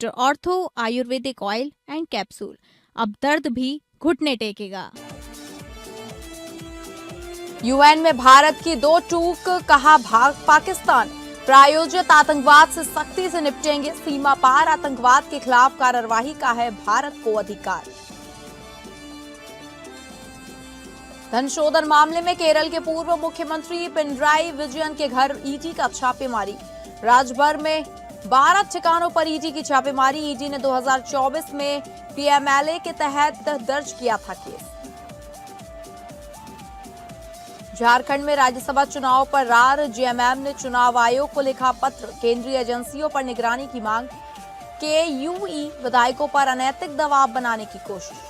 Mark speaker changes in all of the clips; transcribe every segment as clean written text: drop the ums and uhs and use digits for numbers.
Speaker 1: Doctor ortho Ayurvedic oil and capsule, अब दर्द भी घुटने टेकेगा।
Speaker 2: यूएन में भारत की दो चूक, कहा पाकिस्तान प्रायोजित आतंकवाद से सख्ती से निपटेंगे, सीमा पार आतंकवाद के खिलाफ कार्रवाई का है भारत को अधिकार। धन शोधन मामले में केरल के पूर्व मुख्यमंत्री पिनराई विजयन के घर ईडी का छापेमारी, राज्यभर में 12 ठिकानों पर ईडी की छापेमारी। ईडी ने 2024 में पीएमएलए के तहत दर्ज किया था केस। झारखंड में राज्यसभा चुनाव पर रार, जेएमएम ने चुनाव आयोग को लिखा पत्र, केंद्रीय एजेंसियों पर निगरानी की मांग, केयूई विधायकों पर अनैतिक दबाव बनाने की कोशिश।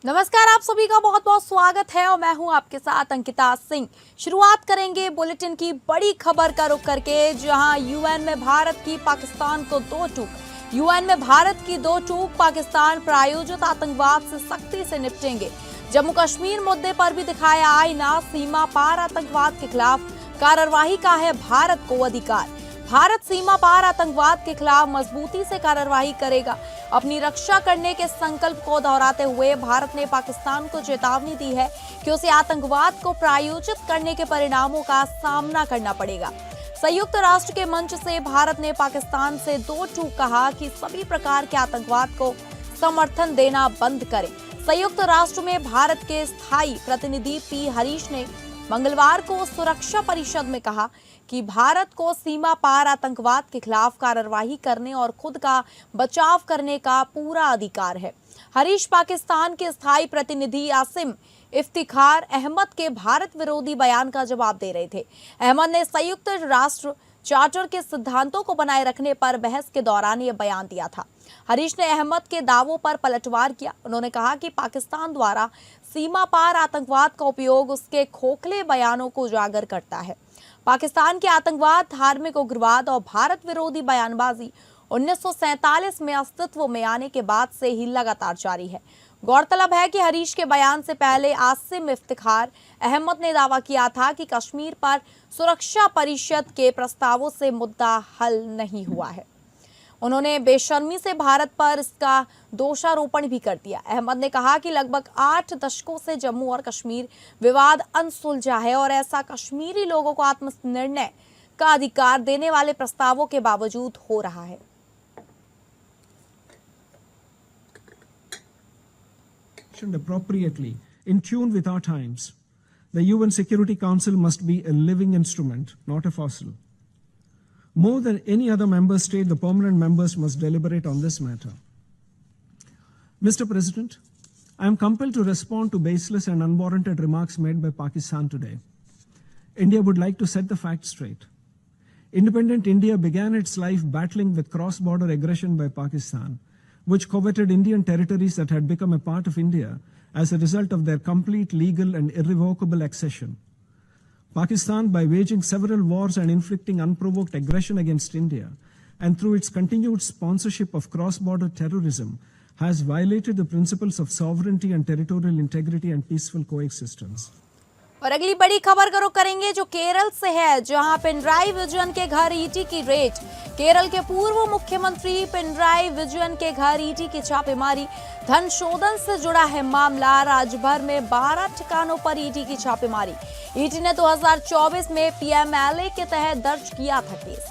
Speaker 2: नमस्कार, आप सभी का बहुत बहुत स्वागत है और मैं हूं आपके साथ अंकिता सिंह। शुरुआत करेंगे बुलेटिन की बड़ी खबर का रुख करके, जहां यूएन में भारत की पाकिस्तान को दो चूक। यूएन में भारत की दो चूक, पाकिस्तान प्रायोजित आतंकवाद से सख्ती से निपटेंगे। जम्मू कश्मीर मुद्दे पर भी दिखाया आईना, सीमा पार आतंकवाद के खिलाफ कार्रवाई का है भारत को अधिकार। भारत सीमा पार आतंकवाद के खिलाफ मजबूती से कार्रवाई करेगा। अपनी रक्षा करने के संकल्प को दोहराते हुए भारत ने पाकिस्तान को चेतावनी दी है कि उसे आतंकवाद को प्रायोजित करने के परिणामों का सामना करना पड़ेगा। संयुक्त राष्ट्र के मंच से भारत ने पाकिस्तान से दो टूक कहा कि सभी प्रकार के आतंकवाद को समर्थन देना बंद करें। संयुक्त राष्ट्र में भारत के स्थायी प्रतिनिधि पी हरीश ने मंगलवार को सुरक्षा परिषद में कहा कि भारत को सीमा पार आतंकवाद के खिलाफ कार्रवाई करने और खुद का बचाव करने का पूरा अधिकार है। हरीश पाकिस्तान के स्थायी प्रतिनिधि आसिम इफ्तिखार अहमद के भारत विरोधी बयान का जवाब दे रहे थे। अहमद ने संयुक्त राष्ट्र चार्टर के सिद्धांतों को बनाए रखने पर बहस के दौरान यह बयान दिया था। हरीश ने अहमद के दावों पर पलटवार किया। उन्होंने कहा कि पाकिस्तान द्वारा सीमा पार आतंकवाद का उपयोग उसके खोखले बयानों को उजागर करता है। पाकिस्तान के आतंकवाद, धार्मिक उग्रवाद और भारत विरोधी बयानबाजी 1947 में अस्तित्व में आने के बाद से ही लगातार जारी है। गौरतलब है कि हरीश के बयान से पहले आसिम इफ्तिखार अहमद ने दावा किया था कि कश्मीर पर सुरक्षा परिषद के प्रस्तावों से मुद्दा हल नहीं हुआ है। उन्होंने बेशर्मी से भारत पर इसका दोषारोपण भी कर दिया। अहमद ने कहा कि लगभग 8 दशकों से जम्मू और कश्मीर विवाद अनसुलझा है और ऐसा कश्मीरी लोगों को आत्मनिर्णय का अधिकार देने वाले प्रस्तावों के बावजूद हो रहा है।
Speaker 3: Appropriately, in tune with our times, the UN Security Council must be a living instrument, not a fossil. More than any other member state, the permanent members must deliberate on this matter. Mr. President, I am compelled to respond to baseless and unwarranted remarks made by Pakistan today. India would like to set the facts straight. Independent India began its life battling with cross-border aggression by Pakistan, which coveted Indian territories that had become a part of India as a result of their complete legal and irrevocable accession. Pakistan, by waging several wars and inflicting unprovoked aggression against India, and through its continued sponsorship of cross-border terrorism, has violated the principles of sovereignty and territorial integrity and peaceful coexistence.
Speaker 2: और अगली बड़ी खबर का रुख करेंगे जो केरल से है, जहां पिनराई विजयन के घर ईडी की रेड। केरल के पूर्व मुख्यमंत्री पिनराई विजयन के घर ईडी की छापेमारी, धन शोधन से जुड़ा है मामला। राज्यभर में 12 ठिकानों पर ईडी की छापेमारी। ईडी ने 2024 में पीएमएलए के तहत दर्ज किया था केस।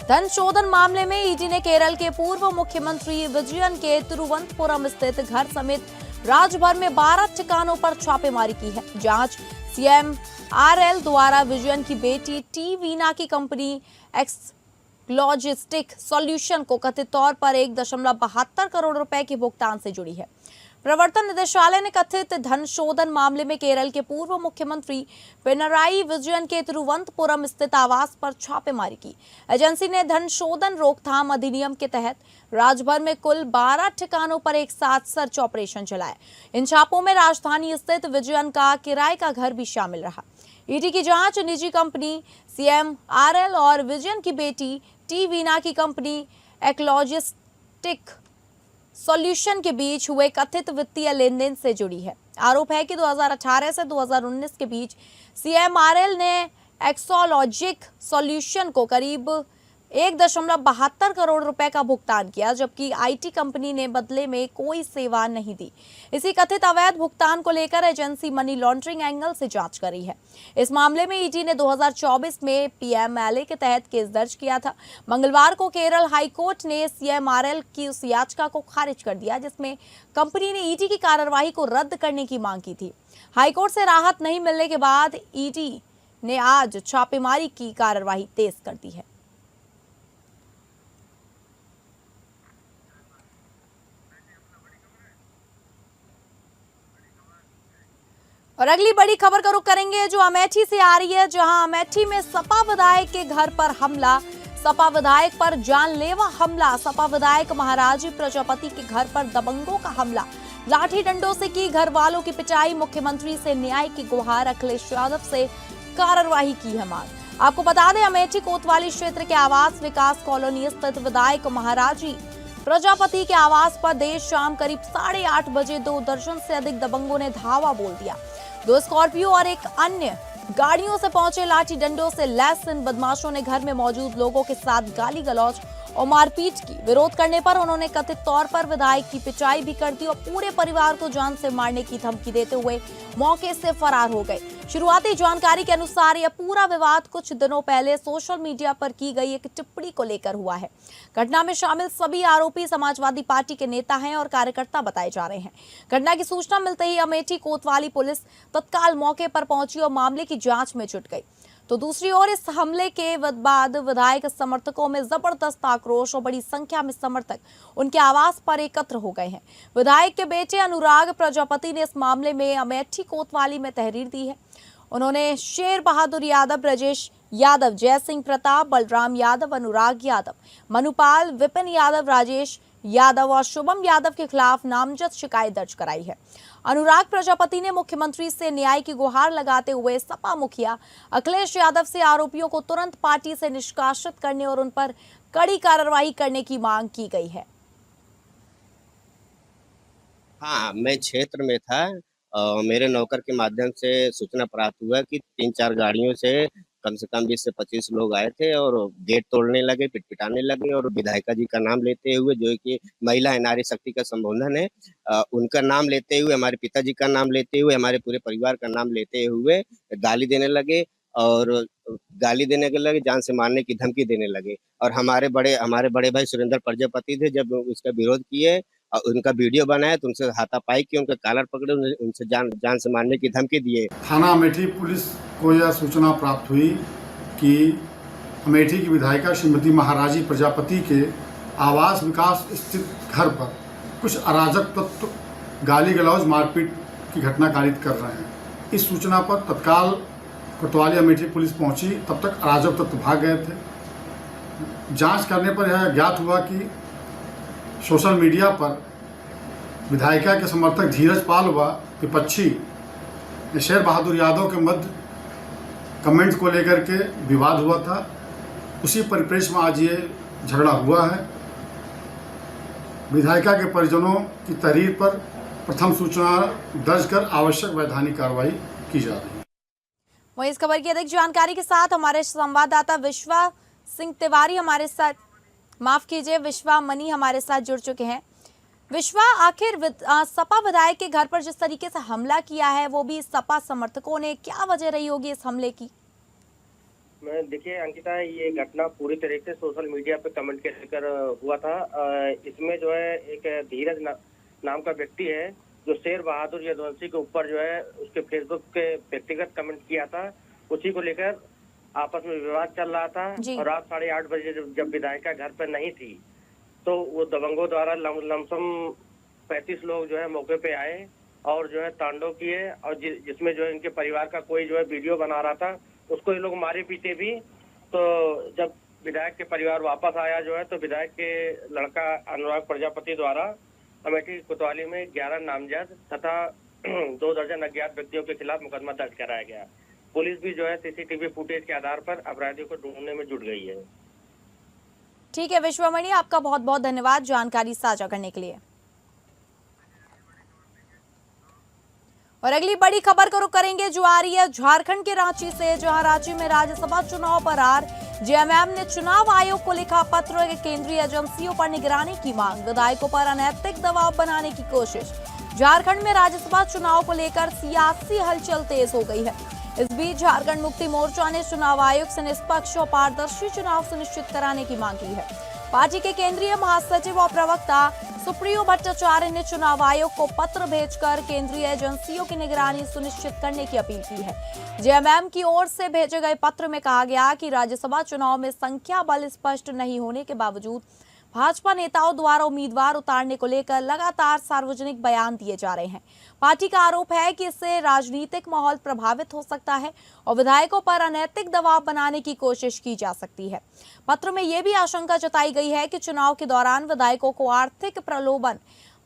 Speaker 2: धन शोधन मामले में ईडी ने केरल के पूर्व मुख्यमंत्री विजयन के तिरुवनंतपुरम स्थित घर समेत राज्यभर में 12 ठिकानों पर छापेमारी की है। जांच सीएम आरएल द्वारा विजयन की बेटी टी वीना की कंपनी एक्स लॉजिस्टिक सॉल्यूशन को कथित तौर पर 1.72 करोड़ रुपए के भुगतान से जुड़ी है। प्रवर्तन निदेशालय ने कथित धन शोधन मामले में केरल के पूर्व मुख्यमंत्री पिनराई विजयन के तिरुवनंतपुरम स्थित आवास पर छापेमारी की। एजेंसी ने धन शोधन रोकथाम अधिनियम के तहत राज्यभर में कुल 12 ठिकानों पर एक साथ सर्च ऑपरेशन चलाए। इन छापों में राजधानी स्थित विजयन का किराए का घर भी शामिल रहा। ईडी की जांच निजी कंपनी सीएम आरएल और विजयन की बेटी टी वीना की कंपनी एक्लॉजिस्टिक सॉल्यूशन के बीच हुए कथित वित्तीय लेन देन से जुड़ी है। आरोप है कि 2018 से 2019 के बीच सीएमआरएल ने एक्सोलॉजिक सॉल्यूशन को करीब 1.72 करोड़ रुपए का भुगतान किया, जबकि आईटी कंपनी ने बदले में कोई सेवा नहीं दी। इसी कथित अवैध भुगतान को लेकर एजेंसी मनी लॉन्ड्रिंग एंगल से जांच कर रही है। इस मामले में ईडी ने 2024 में पीएमएलए के तहत केस दर्ज किया था। मंगलवार को केरल हाईकोर्ट ने सीएमआरएल की उस याचिका को खारिज कर दिया जिसमें कंपनी ने ईडी की कार्रवाई को रद्द करने की मांग की थी। हाईकोर्ट से राहत नहीं मिलने के बाद ईडी ने आज छापेमारी की कार्रवाई तेज कर दी है। और अगली बड़ी खबर का रुख करेंगे जो अमेठी से आ रही है, जहां अमेठी में सपा विधायक के घर पर हमला, सपा विधायक पर जानलेवा हमला, सपा विधायक महाराजी प्रजापति के घर पर दबंगों का हमला, लाठी डंडों से की घर वालों की पिटाई, मुख्यमंत्री से न्याय की गुहार, अखिलेश यादव से कार्रवाई की है मांग। आपको बता दें, अमेठी कोतवाली क्षेत्र के आवास विकास कॉलोनी स्थित विधायक महाराजी प्रजापति के आवास पर देर शाम करीब 8:30 बजे 2 दर्जन से अधिक दबंगों ने धावा बोल दिया। 2 स्कॉर्पियो और एक अन्य गाड़ियों से पहुंचे लाठी डंडों से लैस इन बदमाशों ने घर में मौजूद लोगों के साथ गाली गलौज और मारपीट की। विरोध करने पर उन्होंने कथित तौर पर विधायक की पिटाई भी कर दी और पूरे परिवार को जान से मारने की धमकी देते हुए मौके से फरार हो गए। शुरुआती जानकारी के अनुसार यह पूरा विवाद कुछ दिनों पहले सोशल मीडिया पर की गई एक टिप्पणी को लेकर हुआ है। घटना में शामिल सभी आरोपी समाजवादी पार्टी के नेता हैं और कार्यकर्ता बताए जा रहे हैं। घटना की सूचना मिलते ही अमेठी कोतवाली पुलिस तत्काल मौके पर पहुंची और मामले की जांच में जुट गई। तो दूसरी ओर इस हमले के बाद विधायक समर्थकों में जबरदस्त आक्रोश और बड़ी संख्या में समर्थक उनके आवास पर एकत्र हो गए हैं। विधायक के बेटे अनुराग प्रजापति ने इस मामले में अमेठी कोतवाली में तहरीर दी है। उन्होंने शेर बहादुर यादव, ब्रजेश यादव, जय सिंह प्रताप, बलराम यादव, अनुराग यादव, मनुपाल, विपिन यादव, राजेश यादव और शुभम यादव के खिलाफ नामजद शिकायत दर्ज कराई है। अनुराग प्रजापति ने मुख्यमंत्री से न्याय की गुहार लगाते हुए सपा मुखिया अखिलेश यादव से आरोपियों को तुरंत पार्टी से निष्कासित करने और उन पर कड़ी कार्रवाई करने की मांग की गई है।
Speaker 4: हाँ, मैं क्षेत्र में था। मेरे नौकर के माध्यम से सूचना प्राप्त हुआ कि 3-4 गाड़ियों से कम 20 से 25 लोग आए थे और गेट तोड़ने लगे, पिटपिटाने लगे और विधायिका जी का नाम लेते हुए, जो कि महिला है, नारी शक्ति का संबोधन है, उनका नाम लेते हुए, हमारे पिताजी का नाम लेते हुए, हमारे पूरे परिवार का नाम लेते हुए गाली देने लगे और जान से मारने की धमकी देने लगे। और हमारे बड़े भाई सुरेंद्र प्रजापति थे, जब उसका विरोध किए और उनका वीडियो बनाया तो उनसे हाथापाई की, उनका कॉलर पकड़े, उनसे जान से मारने की धमकी दिए।
Speaker 5: थाना अमेठी पुलिस को यह सूचना प्राप्त हुई कि अमेठी की विधायिका श्रीमती महाराजी प्रजापति के आवास विकास स्थित घर पर कुछ अराजक तत्व गाली गलौज मारपीट की घटना कारित कर रहे हैं। इस सूचना पर तत्काल कोतवाली अमेठी पुलिस पहुंची, तब तक अराजक तत्व भाग गए थे। जांच करने पर यह ज्ञात हुआ कि सोशल मीडिया पर विधायिका के समर्थक धीरज पाल व विपक्षी शेर बहादुर यादव के मध्य कमेंट्स को लेकर के विवाद हुआ था। उसी परिप्रेक्ष्य में आज ये झगड़ा हुआ है। विधायिका के परिजनों की तहरीर पर प्रथम सूचना दर्ज कर आवश्यक वैधानिक कार्रवाई की जा रही है।
Speaker 2: वहीं इस खबर की अधिक जानकारी के साथ हमारे संवाददाता विश्वा सिंह तिवारी हमारे साथ, माफ कीजिए, विश्वा मनी हमारे साथ जुड़ चुके हैं। विश्वा, आखिर सपा विधायक के घर पर जिस तरीके से हमला किया है, वो भी सपा समर्थकों ने, क्या वजह रही होगी इस हमले की?
Speaker 6: देखिए अंकिता, ये घटना पूरी तरीके से सोशल मीडिया पे कमेंट के लेकर हुआ था। इसमें जो है एक धीरज नाम का व्यक्ति है जो शेर बहादुर यदुवंशी के ऊपर जो है उसके फेसबुक के व्यक्तिगत कमेंट किया था। उसी को लेकर आपस में विवाद चल रहा था और रात 8:30 बजे जब विधायिका घर पर नहीं थी तो वो दबंगों द्वारा लमसम 35 लोग जो है मौके पे आए और जो है तांडव किए और जिसमें जो है इनके परिवार का कोई जो है वीडियो बना रहा था, उसको ये लोग मारे पीटे भी। तो जब विधायक के परिवार वापस आया जो है तो विधायक के लड़का अनुराग प्रजापति द्वारा अमेठी कोतवाली में 11 नामजद तथा 2 दर्जन अज्ञात व्यक्तियों के खिलाफ मुकदमा दर्ज कराया गया। पुलिस भी जो है सीसीटीवी फुटेज के आधार पर अपराधियों को ढूंढने में जुट गई है।
Speaker 2: ठीक है विश्वमणि, आपका बहुत बहुत धन्यवाद जानकारी साझा करने के लिए। और अगली बड़ी खबर को रुख करेंगे जो आ रही है झारखंड के रांची से, जहां रांची में राज्यसभा चुनाव पर जेएमएम ने चुनाव आयोग को लिखा पत्र, केंद्रीय एजेंसियों पर निगरानी की मांग, विधायकों पर अनैतिक दबाव बनाने की कोशिश। झारखंड में राज्यसभा चुनाव को लेकर सियासी हलचल तेज हो गई है। इस बीच झारखंड मुक्ति मोर्चा ने चुनाव आयोग से निष्पक्ष और पारदर्शी चुनाव सुनिश्चित कराने की मांग की है। पार्टी के केंद्रीय महासचिव और प्रवक्ता सुप्रियो भट्टाचार्य ने चुनाव आयोग को पत्र भेजकर केंद्रीय एजेंसियों की निगरानी सुनिश्चित करने की अपील की है। जेएमएम की ओर से भेजे गए पत्र में कहा गया कि राज्यसभा चुनाव में संख्या बल स्पष्ट नहीं होने के बावजूद भाजपा नेताओं द्वारा उम्मीदवार उतारने को लेकर लगातार सार्वजनिक बयान दिए जा रहे हैं। पार्टी का आरोप है कि इससे राजनीतिक माहौल प्रभावित हो सकता है और विधायकों पर अनैतिक दबाव बनाने की कोशिश की जा सकती है। पत्र में यह भी आशंका जताई गई है कि चुनाव के दौरान विधायकों को आर्थिक प्रलोभन,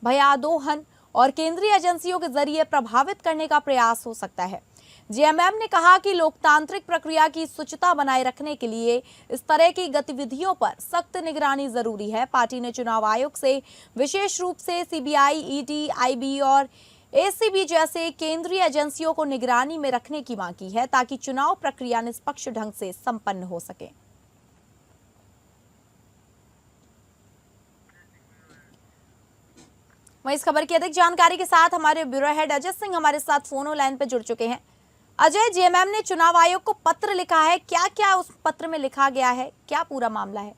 Speaker 2: भयादोहन और केंद्रीय एजेंसियों के जरिए प्रभावित करने का प्रयास हो सकता है। जेएमएम ने कहा कि लोकतांत्रिक प्रक्रिया की शुचिता बनाए रखने के लिए इस तरह की गतिविधियों पर सख्त निगरानी जरूरी है। पार्टी ने चुनाव आयोग से विशेष रूप से सीबीआई, ईडी, आईबी और एसीबी जैसे केंद्रीय एजेंसियों को निगरानी में रखने की मांग की है ताकि चुनाव प्रक्रिया निष्पक्ष ढंग से संपन्न हो सके। वहीं इस खबर की अधिक जानकारी के साथ हमारे ब्यूरो हेड अजय सिंह हमारे साथ फोन लाइन पर जुड़ चुके हैं। अजय, जेएमएम ने चुनाव आयोग को पत्र लिखा है, क्या क्या उस पत्र में लिखा गया है, क्या पूरा मामला है?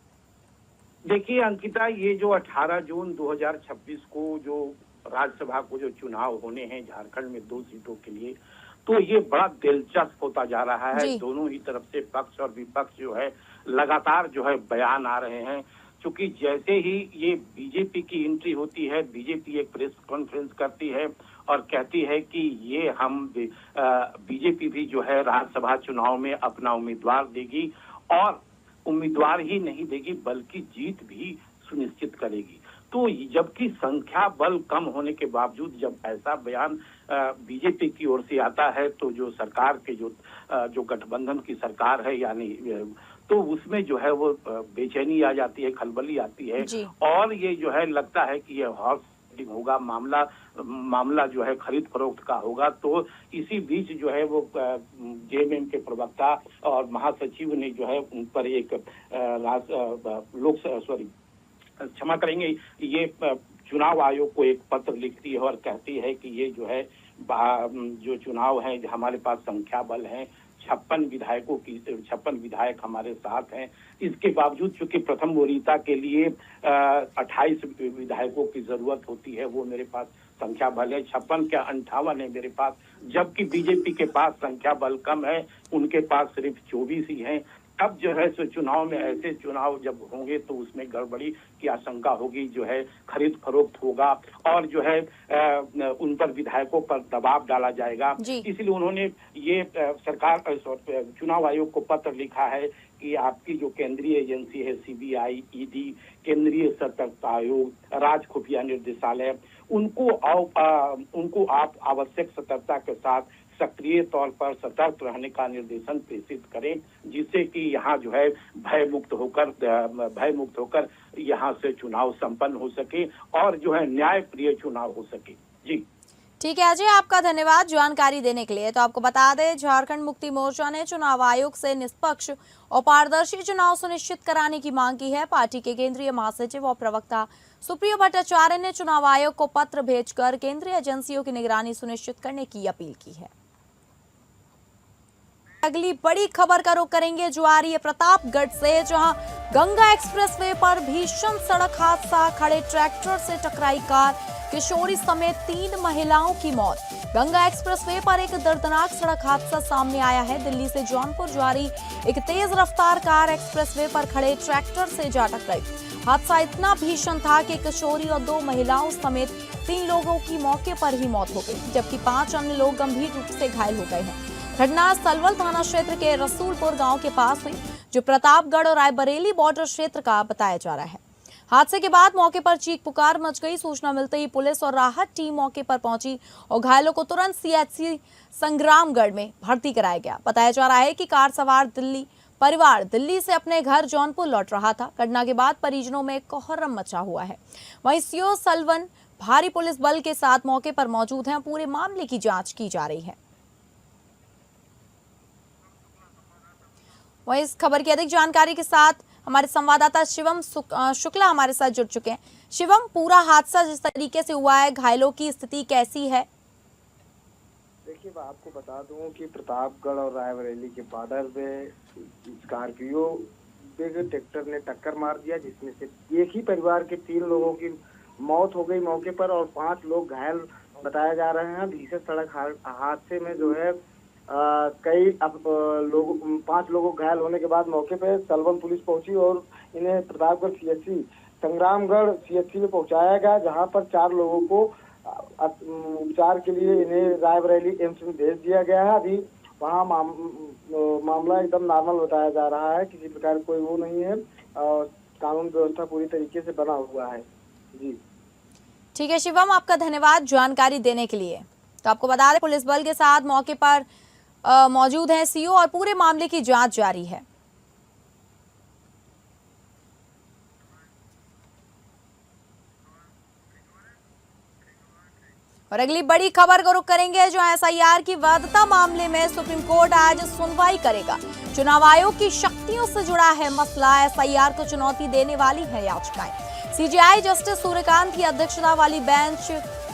Speaker 7: देखिए अंकिता, ये जो 18 जून 2026 को जो राज्यसभा को जो चुनाव होने हैं झारखंड में 2 सीटों के लिए, तो ये बड़ा दिलचस्प होता जा रहा है। दोनों ही तरफ से पक्ष और विपक्ष जो है लगातार जो है बयान आ रहे हैं। क्योंकि जैसे ही ये बीजेपी की एंट्री होती है, बीजेपी एक प्रेस कॉन्फ्रेंस करती है और कहती है कि ये हम बीजेपी भी जो है राज्यसभा चुनाव में अपना उम्मीदवार देगी और उम्मीदवार ही नहीं देगी बल्कि जीत भी सुनिश्चित करेगी। तो जबकि संख्या बल कम होने के बावजूद जब ऐसा बयान बीजेपी की ओर से आता है तो जो सरकार के जो गठबंधन की सरकार है यानी तो उसमें जो है वो बेचैनी आ जाती है, खलबली आती है और ये जो है लगता है कि ये हॉर्स ट्रेडिंग होगा, मामला जो है खरीद फरोख्त का होगा। तो इसी बीच जो है वो जेएमएम के प्रवक्ता और महासचिव ने जो है उन पर एक क्षमा करेंगे, ये चुनाव आयोग को एक पत्र लिखती है और कहती है कि ये जो है जो चुनाव है हमारे पास संख्या बल है, 56 विधायक हमारे साथ हैं। इसके बावजूद चूंकि प्रथम वरीयता के लिए 28 विधायकों की जरूरत होती है, वो मेरे पास संख्या बल है 56 क्या 58 है मेरे पास, जबकि बीजेपी के पास संख्या बल कम है, उनके पास सिर्फ 24 ही हैं। अब जो है सो चुनाव में ऐसे चुनाव जब होंगे तो उसमें गड़बड़ी की आशंका होगी, जो है खरीद फरोख्त होगा और जो है उन पर विधायकों पर दबाव डाला जाएगा। इसलिए उन्होंने ये सरकार चुनाव आयोग को पत्र लिखा है कि आपकी जो केंद्रीय एजेंसी है सीबीआई, ईडी, केंद्रीय सतर्कता आयोग, राज्य खुफिया निर्देशालय, उनको आप आवश्यक सतर्कता के साथ सक्रिय तौर पर सतर्क रहने का निर्देशन प्रेषित करें, जिससे कि यहाँ जो है भय मुक्त होकर यहाँ से चुनाव संपन्न हो सके और जो है न्यायप्रिय चुनाव हो सके। जी
Speaker 2: ठीक है अजय, आपका धन्यवाद जानकारी देने के लिए। तो आपको बता दें, झारखंड मुक्ति मोर्चा ने चुनाव आयोग से निष्पक्ष और पारदर्शी चुनाव सुनिश्चित कराने की मांग की है। पार्टी के केंद्रीय महासचिव और प्रवक्ता सुप्रियो भट्टाचार्य ने चुनाव आयोग को पत्र भेजकर केंद्रीय एजेंसियों की निगरानी सुनिश्चित करने की अपील की है। अगली बड़ी खबर का रुख करेंगे जो आ रही है प्रतापगढ़ से, जहां गंगा एक्सप्रेसवे पर भीषण सड़क हादसा, खड़े ट्रैक्टर से टकराई कार, किशोरी समेत 3 महिलाओं की मौत। गंगा एक्सप्रेसवे पर एक दर्दनाक सड़क हादसा सामने आया है। दिल्ली से जौनपुर जा रही एक तेज रफ्तार कार एक्सप्रेसवे पर खड़े ट्रैक्टर से जा टकराई। हादसा इतना भीषण था कि किशोरी और 2 महिलाओं समेत 3 लोगों की मौके पर ही मौत हो गई, जबकि 5 अन्य लोग गंभीर रूप से घायल हो गए हैं। घटना सलवल थाना क्षेत्र के रसूलपुर गांव के पास हुई, जो प्रतापगढ़ और रायबरेली बॉर्डर क्षेत्र का बताया जा रहा है। हादसे के बाद मौके पर चीख पुकार मच गई। सूचना मिलते ही पुलिस और राहत टीम मौके पर पहुंची और घायलों को तुरंत सीएचसी संग्रामगढ़ में भर्ती कराया गया। बताया जा रहा है कि कार सवार परिवार दिल्ली से अपने घर जौनपुर लौट रहा था। घटना के बाद परिजनों में कोहराम मचा हुआ है। वहीं सीओ सलवन भारी पुलिस बल के साथ मौके पर मौजूद हैं। पूरे मामले की जांच की जा रही है। वहीं इस खबर की अधिक जानकारी के साथ हमारे संवाददाता शिवम शुक्ला हमारे साथ जुड़ चुके हैं। शिवम, पूरा हादसा जिस तरीके से हुआ है, घायलों की स्थिति कैसी है?
Speaker 8: देखिए, मैं आपको बता दूं कि प्रतापगढ़ और रायबरेली के बॉर्डर में स्कॉर्पियो ट्रैक्टर ने टक्कर मार दिया, जिसमें से एक ही परिवार के 3 लोगों की मौत हो गई मौके पर और 5 लोग घायल बताए जा रहे हैं। भीषण सड़क हादसे में जो है कई 5 लोगों घायल होने के बाद मौके पर सलवन पुलिस पहुंची और इन्हें प्रतापगढ़ CHC संग्रामगढ़ CHC में पहुंचाया गया, जहां पर 4 लोगों को उपचार के लिए इन्हें रायबरेली एम्स में भेज दिया गया है। अभी वहाँ मामला एकदम नॉर्मल बताया जा रहा है, किसी प्रकार कोई वो नहीं है और कानून व्यवस्था पूरी तरीके से बना हुआ है। जी
Speaker 2: ठीक है शिवम, आपका धन्यवाद जानकारी देने के लिए। तो आपको बता दें, पुलिस बल के साथ मौके पर मौजूद हैं CO और पूरे मामले की जांच जारी है। और अगली बड़ी खबर को रुख करेंगे, जो SIR की वैधता मामले में सुप्रीम कोर्ट आज सुनवाई करेगा। चुनाव आयोग की शक्तियों से जुड़ा है मसला। SIR को चुनौती देने वाली है याचिकाएं। CJI जस्टिस सूर्यकांत की अध्यक्षता वाली बेंच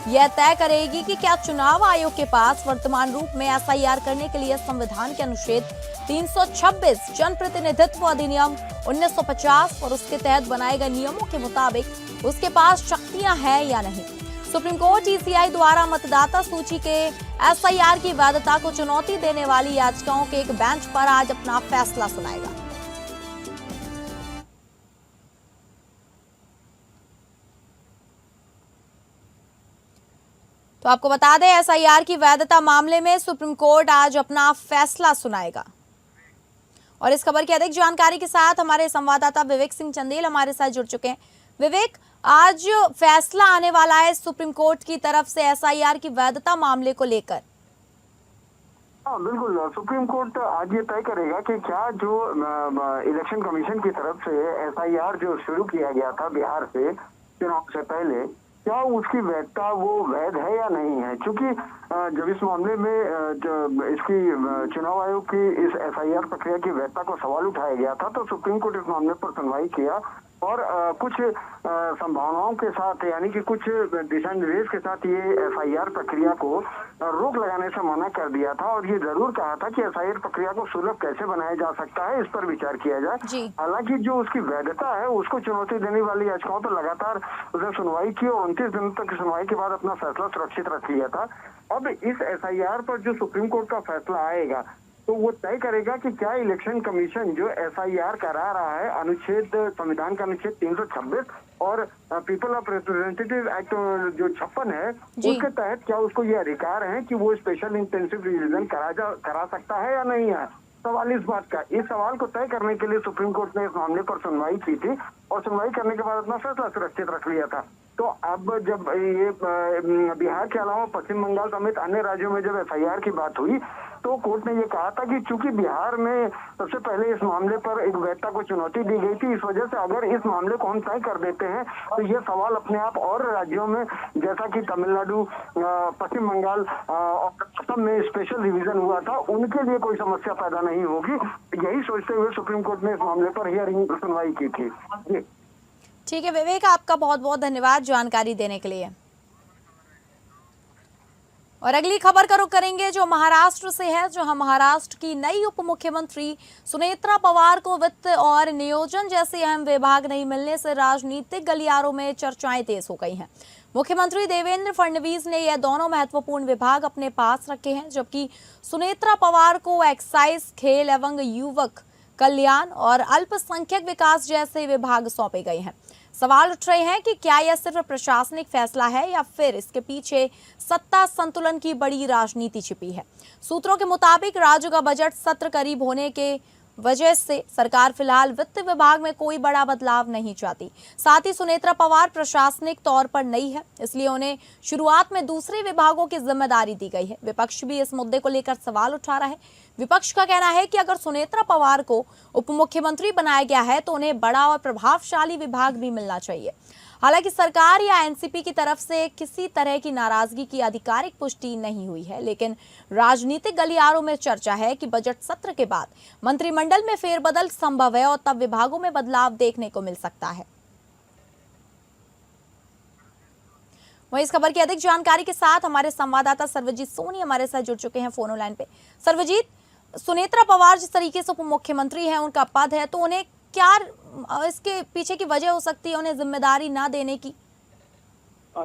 Speaker 2: यह तय करेगी कि क्या चुनाव आयोग के पास वर्तमान रूप में SIR करने के लिए संविधान के अनुच्छेद 326 जनप्रतिनिधित्व अधिनियम 1950 और उसके तहत बनाए गए नियमों के मुताबिक उसके पास शक्तियां हैं या नहीं। सुप्रीम कोर्ट ECI द्वारा मतदाता सूची के SIR की वैधता को चुनौती देने वाली याचिकाओं के एक बेंच पर आज अपना फैसला सुनाएगा। तो आपको बता दें, SIR की वैधता मामले में सुप्रीम कोर्ट आज अपना फैसला सुनाएगा। और इस खबर की अधिक जानकारी के साथ हमारे संवाददाता विवेक सिंह चंदेल हमारे साथ जुड़ चुके हैं। विवेक, आज फैसला आने वाला है सुप्रीम कोर्ट की तरफ से SIR की वैधता मामले को लेकर।
Speaker 9: हाँ बिल्कुल, सुप्रीम कोर्ट आज ये तय करेगा कि क्या जो इलेक्शन कमीशन की तरफ से SIR जो शुरू किया गया था बिहार से चुनाव से पहले, क्या उसकी वैधता वो वैध है या नहीं है। क्योंकि जब इस मामले में इसकी चुनाव आयोग की इस SIR प्रक्रिया की वैधता को सवाल उठाया गया था, तो सुप्रीम कोर्ट इस मामले पर सुनवाई किया और कुछ संभावनाओं के साथ, यानी कि कुछ दिशा निर्देश के साथ ये SIR प्रक्रिया को रोक लगाने से मना कर दिया था और ये जरूर कहा था कि SIR प्रक्रिया को सुलभ कैसे बनाया जा सकता है, इस पर विचार किया जाए। हालांकि जो उसकी वैधता है उसको चुनौती देने वाली याचिकाओं पर लगातार उसने सुनवाई की और 29 दिनों तक की सुनवाई के बाद अपना फैसला सुरक्षित रख लिया था। अब इस SIR पर जो सुप्रीम कोर्ट का फैसला आएगा तो वो तय करेगा कि क्या इलेक्शन कमीशन जो SIR करा रहा है अनुच्छेद संविधान का अनुच्छेद 326 और पीपल ऑफ रिप्रेजेंटेटिव एक्ट जो 56 है उसके तहत क्या उसको ये अधिकार है कि वो स्पेशल इंटेंसिव रिवीजन करा सकता है या नहीं है। सवाल इस बात का, इस सवाल को तय करने के लिए सुप्रीम कोर्ट ने इस मामले पर सुनवाई की थी और सुनवाई करने के बाद अपना फैसला सुरक्षित रख लिया था। तो अब जब ये बिहार के अलावा पश्चिम बंगाल समेत अन्य राज्यों में जब SIR की बात हुई तो कोर्ट ने ये कहा था कि चूंकि बिहार में सबसे पहले इस मामले पर एक वैधता को चुनौती दी गई थी, इस वजह से अगर इस मामले को हम तय कर देते हैं तो ये सवाल अपने आप और राज्यों में जैसा कि तमिलनाडु, पश्चिम बंगाल और असम में स्पेशल रिवीजन हुआ था, उनके लिए कोई समस्या पैदा नहीं होगी। यही सोचते हुए सुप्रीम कोर्ट ने इस मामले पर हियरिंग सुनवाई की थी।
Speaker 2: ठीक है विवेक, आपका बहुत बहुत धन्यवाद जानकारी देने के लिए। और अगली खबर का रुख करेंगे जो महाराष्ट्र से है, जहां महाराष्ट्र की नई उप मुख्यमंत्री सुनेत्रा पवार को वित्त और नियोजन जैसे अहम विभाग नहीं मिलने से राजनीतिक गलियारों में चर्चाएं तेज हो गई हैं। मुख्यमंत्री देवेंद्र फडणवीस ने यह दोनों महत्वपूर्ण विभाग अपने पास रखे हैं, जबकि सुनेत्रा पवार को एक्साइज, खेल एवं युवक कल्याण और अल्पसंख्यक विकास जैसे विभाग सौंपे गए हैं। सवाल उठ रहे हैं कि क्या यह सिर्फ प्रशासनिक फैसला है या फिर इसके पीछे सत्ता संतुलन की बड़ी राजनीति छिपी है। सूत्रों के मुताबिक राज्य का बजट सत्र करीब होने के वजह से सरकार फिलहाल वित्त विभाग में कोई बड़ा बदलाव नहीं चाहती। साथ ही सुनेत्रा पवार प्रशासनिक तौर पर नई है, इसलिए उन्हें शुरुआत में दूसरे विभागों की जिम्मेदारी दी गई है। विपक्ष भी इस मुद्दे को लेकर सवाल उठा रहा है। विपक्ष का कहना है कि अगर सुनेत्रा पवार को उप मुख्यमंत्री बनाया गया है तो उन्हें बड़ा और प्रभावशाली विभाग भी मिलना चाहिए। हालांकि सरकार या एनसीपी की तरफ से किसी तरह की नाराजगी की आधिकारिक पुष्टि नहीं हुई है, लेकिन राजनीतिक गलियारों में चर्चा है कि बजट सत्र के बाद मंत्रिमंडल में फेरबदल संभव है और तब विभागों में बदलाव देखने को मिल सकता है। वहीं इस खबर की अधिक जानकारी के साथ हमारे संवाददाता सर्वजीत सोनी हमारे साथ जुड़ चुके हैं फोन लाइन पे। सर्वजीत, सुनेत्रा पवार जिस तरीके से उप मुख्यमंत्री हैं, उनका पद है, तो उन्हें क्या इसके पीछे की वजह हो सकती है उन्हें जिम्मेदारी ना देने की?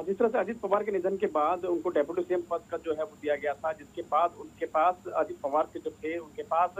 Speaker 10: जिस तरह से अजित पवार के निधन के बाद उनको डेप्यूटी सीएम पद का जो है वो दिया गया था, जिसके बाद उनके पास अजित पवार के जो थे उनके पास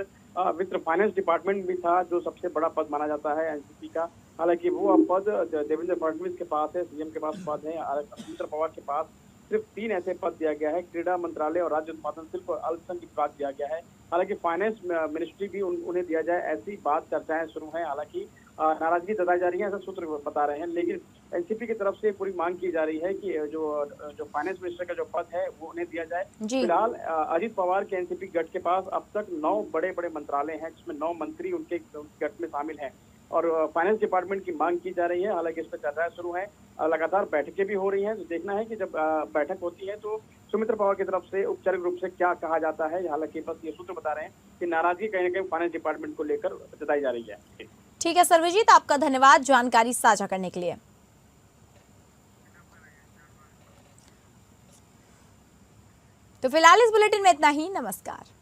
Speaker 10: वित्त फाइनेंस डिपार्टमेंट भी था, जो सबसे बड़ा पद माना जाता है एनसीपी का। हालांकि वो अब पद देवेंद्र फडणवीस के पास है, सीएम के पास पद है। सुनेत्रा पवार के पास सिर्फ 3 ऐसे पद दिया गया है, क्रीड़ा मंत्रालय और राज्य उत्पादन शिल्प और अल्पसंख्यक विभाग दिया गया है। हालांकि फाइनेंस मिनिस्ट्री भी उन्हें दिया जाए, ऐसी बात चर्चाएं शुरू है। हालांकि नाराजगी जताई जा रही है, ऐसा सूत्र बता रहे हैं, लेकिन एनसीपी की तरफ से पूरी मांग की जा रही है कि जो फाइनेंस मिनिस्टर का जो पद है वो उन्हें दिया जाए। फिलहाल अजित पवार के एनसीपी गठ के पास अब तक 9 बड़े बड़े मंत्रालय हैं, जिसमें 9 मंत्री उनके गठ में शामिल हैं और फाइनेंस डिपार्टमेंट की मांग की जा रही है। हालांकि इस पर चर्चाएं शुरू हैं, लगातार बैठकें भी हो रही हैं, तो देखना है कि जब बैठक होती है तो सुनेत्रा पवार की तरफ से औपचारिक रूप से क्या कहा जाता है। हालांकि बस ये सूत्र बता रहे हैं कि नाराजगी कहीं न कहीं फाइनेंस डिपार्टमेंट को लेकर जताई जा रही है।
Speaker 2: ठीक है सर्वजीत, आपका धन्यवाद जानकारी साझा करने के लिए। तो फिलहाल इस बुलेटिन में इतना ही। नमस्कार।